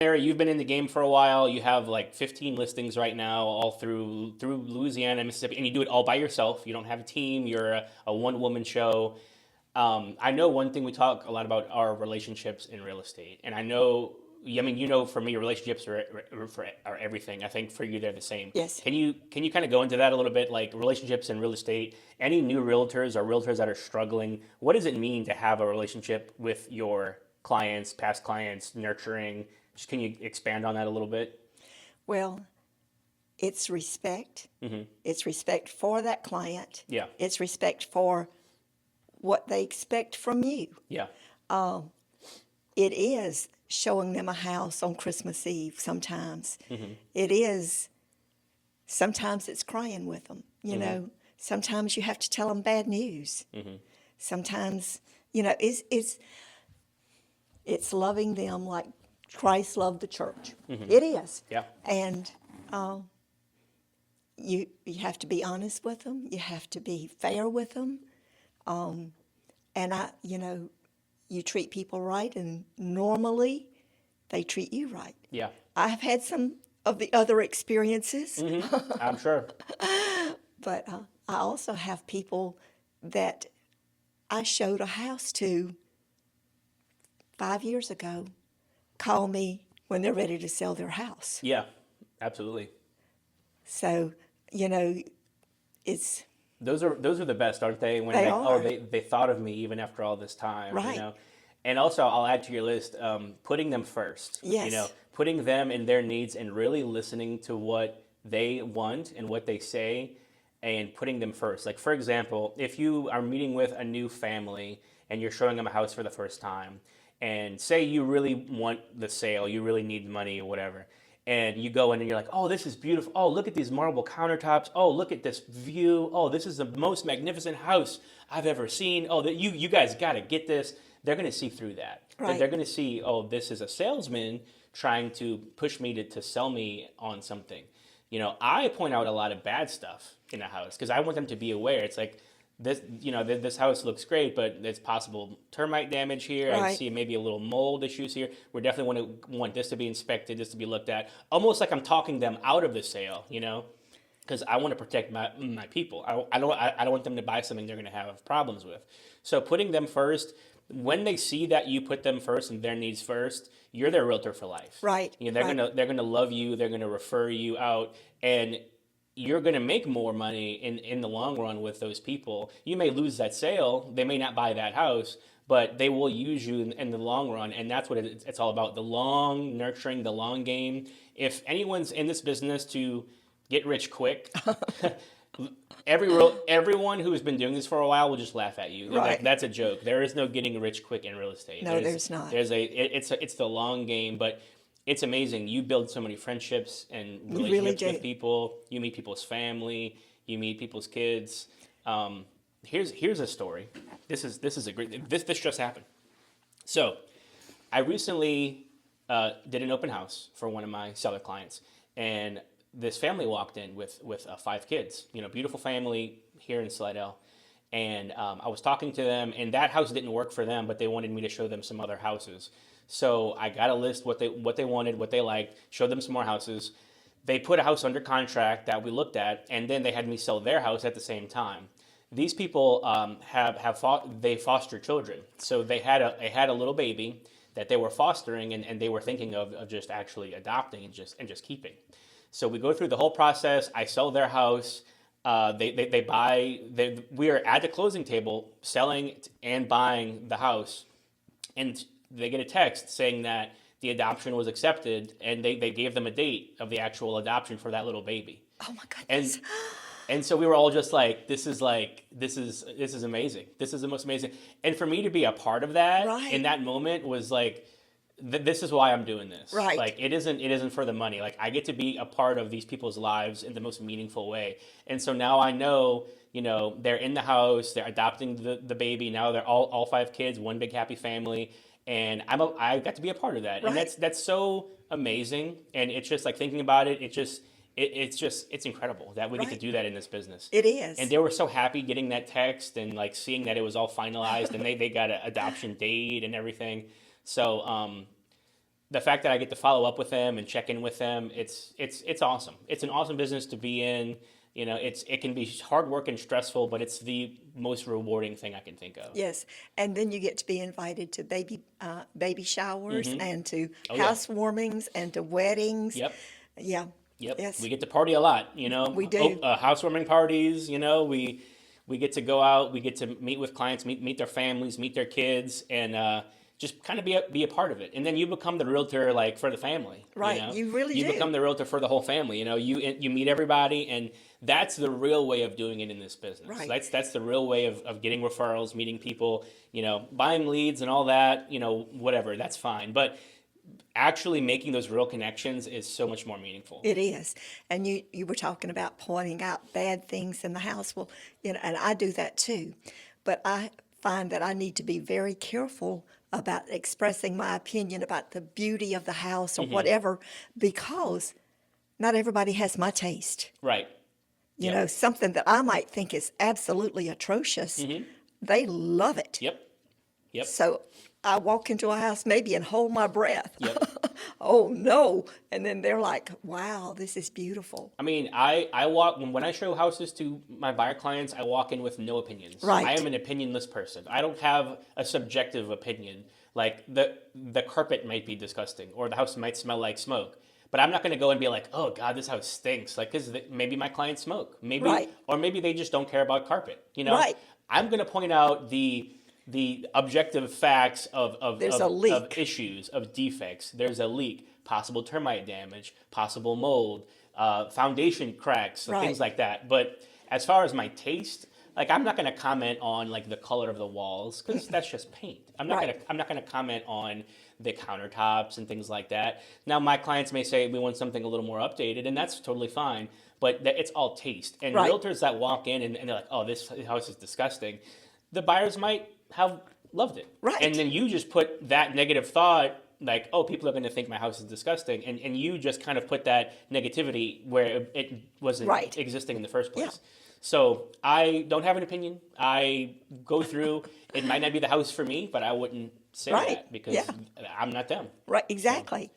Mary, you've been in the game for a while. You have like 15 listings right now, all through Louisiana, Mississippi, and you do it all by yourself. You don't have a team. You're a one woman show. I know one thing we talk a lot about are relationships in real estate, and I know. I mean, for me, relationships are everything. I think for you, they're the same. Yes. Can you kind of go into that a little bit, like relationships in real estate? Any new realtors or realtors that are struggling? What does it mean to have a relationship with your clients, past clients, nurturing? Just can you expand on that a little bit? Well, it's respect. Mm-hmm. It's respect for that client. Yeah. It's respect for what they expect from you. Yeah. It is showing them a house on Christmas Eve sometimes. Mm-hmm. It is, sometimes it's crying with them, you Mm-hmm. know. Sometimes you have to tell them bad news. Mm-hmm. Sometimes, it's loving them like Christ loved the church. Mm-hmm. It is. Yeah. And you have to be honest with them. You have to be fair with them. And you treat people right, and normally they treat you right. Yeah. I've had some of the other experiences, Mm-hmm. I'm sure. but I also have people that I showed a house to 5 years ago call me when they're ready to sell their house. Yeah. Absolutely. So, it's Those are the best, aren't they? When they like, oh, are they thought of me even after all this time, right. And also, I'll add to your list, putting them first. Yes. Putting them and their needs and really listening to what they want and what they say, and putting them first. Like for example, if you are meeting with a new family and you're showing them a house for the first time, and say you really want the sale, you really need money or whatever, and you go in and you're like, oh, this is beautiful. Oh, look at these marble countertops. Oh, look at this view. Oh, this is the most magnificent house I've ever seen. Oh, you guys got to get this. They're going to see through that. Right. They're going to see, oh, this is a salesman trying to push me to sell me on something. I point out a lot of bad stuff in a house because I want them to be aware. It's like, this house looks great, but there's possible termite damage here. I Right. see maybe a little mold issues here. We definitely want this to be inspected, this to be looked at. Almost like I'm talking them out of the sale, because I want to protect my people. I don't want them to buy something they're going to have problems with. So putting them first, when they see that you put them first and their needs first, you're their realtor for life. Right. They're Right. gonna love you. They're gonna refer you out, and you're going to make more money in the long run with those people. You may lose that sale. They may not buy that house, but they will use you in the long run. And that's what it's all about. The long nurturing, the long game. If anyone's in this business to get rich quick, everyone who has been doing this for a while will just laugh at you. Right. That's a joke. There is no getting rich quick in real estate. No, there's not. It's the long game, but it's amazing. You build so many friendships and relationships with people. You meet people's family. You meet people's kids. Here's a story. This is a great. This just happened. So, I recently did an open house for one of my seller clients, and this family walked in with 5 kids. Beautiful family here in Slidell. And I was talking to them, and that house didn't work for them, but they wanted me to show them some other houses. So I got a list what they wanted, what they liked, showed them some more houses. They put a house under contract that we looked at, and then they had me sell their house at the same time. These people they foster children, so they had a little baby that they were fostering, and they were thinking of just actually adopting and just keeping. So we go through the whole process. I sell their house. They buy. We are at the closing table selling and buying the house, and they get a text saying that the adoption was accepted, and they gave them a date of the actual adoption for that little baby. Oh my goodness. And so we were all just like, this is amazing. This is the most amazing. And for me to be a part of that Right. in that moment was like, this is why I'm doing this. Right. Like it isn't for the money. Like I get to be a part of these people's lives in the most meaningful way. And so now I know, they're in the house, they're adopting the baby. Now they're all 5 kids, one big happy family. And I got to be a part of that. Right. And that's so amazing. And it's just like thinking about it, it's incredible that we get to Right. do that in this business. It is. And they were so happy getting that text and like seeing that it was all finalized and they got an adoption date and everything. So the fact that I get to follow up with them and check in with them, it's awesome. It's an awesome business to be in. You know, it can be hard work and stressful, but it's the most rewarding thing I can think of. Yes, and then you get to be invited to baby showers and to Oh yeah. housewarmings and to weddings. Yep. Yeah. Yep. Yes, We get to party a lot. You know, we do. housewarming parties. You know, we get to go out. We get to meet with clients, meet their families, meet their kids, and just kind of be a part of it. And then you become the realtor like for the family. Right, You know? you really You do. become the realtor for the whole family. You know, you meet everybody, and that's the real way of doing it in this business. Right. That's the real way of getting referrals, meeting people. You know, buying leads and all that. You know, whatever. That's fine, but actually making those real connections is so much more meaningful. It is. And you were talking about pointing out bad things in the house. Well, you know, and I do that too. But I find that I need to be very careful about expressing my opinion about the beauty of the house or whatever, because not everybody has my taste. Right. You Yep. know, something that I might think is absolutely atrocious, they love it. Yep. Yep. So I walk into a house maybe and hold my breath. Yep. Oh no. And then they're like, wow, this is beautiful. I mean, I walk when I show houses to my buyer clients, I walk in with no opinions. Right. I am an opinionless person. I don't have a subjective opinion. Like the carpet might be disgusting, or the house might smell like smoke. But I'm not going to go and be like, oh God, this house stinks. Like, because maybe my clients smoke, maybe, Right. or maybe they just don't care about carpet. You know, Right. I'm going to point out the objective facts There's a leak. of issues, of defects. There's a leak, possible termite damage, possible mold, foundation cracks, Right. things like that. But as far as my taste, like I'm not going to comment on like the color of the walls because that's just paint. I'm not Right. going to comment on the countertops and things like that. Now my clients may say we want something a little more updated, and that's totally fine. But it's all taste. And Right. realtors that walk in and they're like, oh, this house is disgusting. The buyers might have loved it. Right. And then you just put that negative thought, like, oh, people are going to think my house is disgusting. And you just kind of put that negativity where it wasn't Right. existing in the first place. Yeah. So I don't have an opinion. I go through, it might not be the house for me, but I wouldn't say Right. that because Yeah. I'm not them. Right, exactly.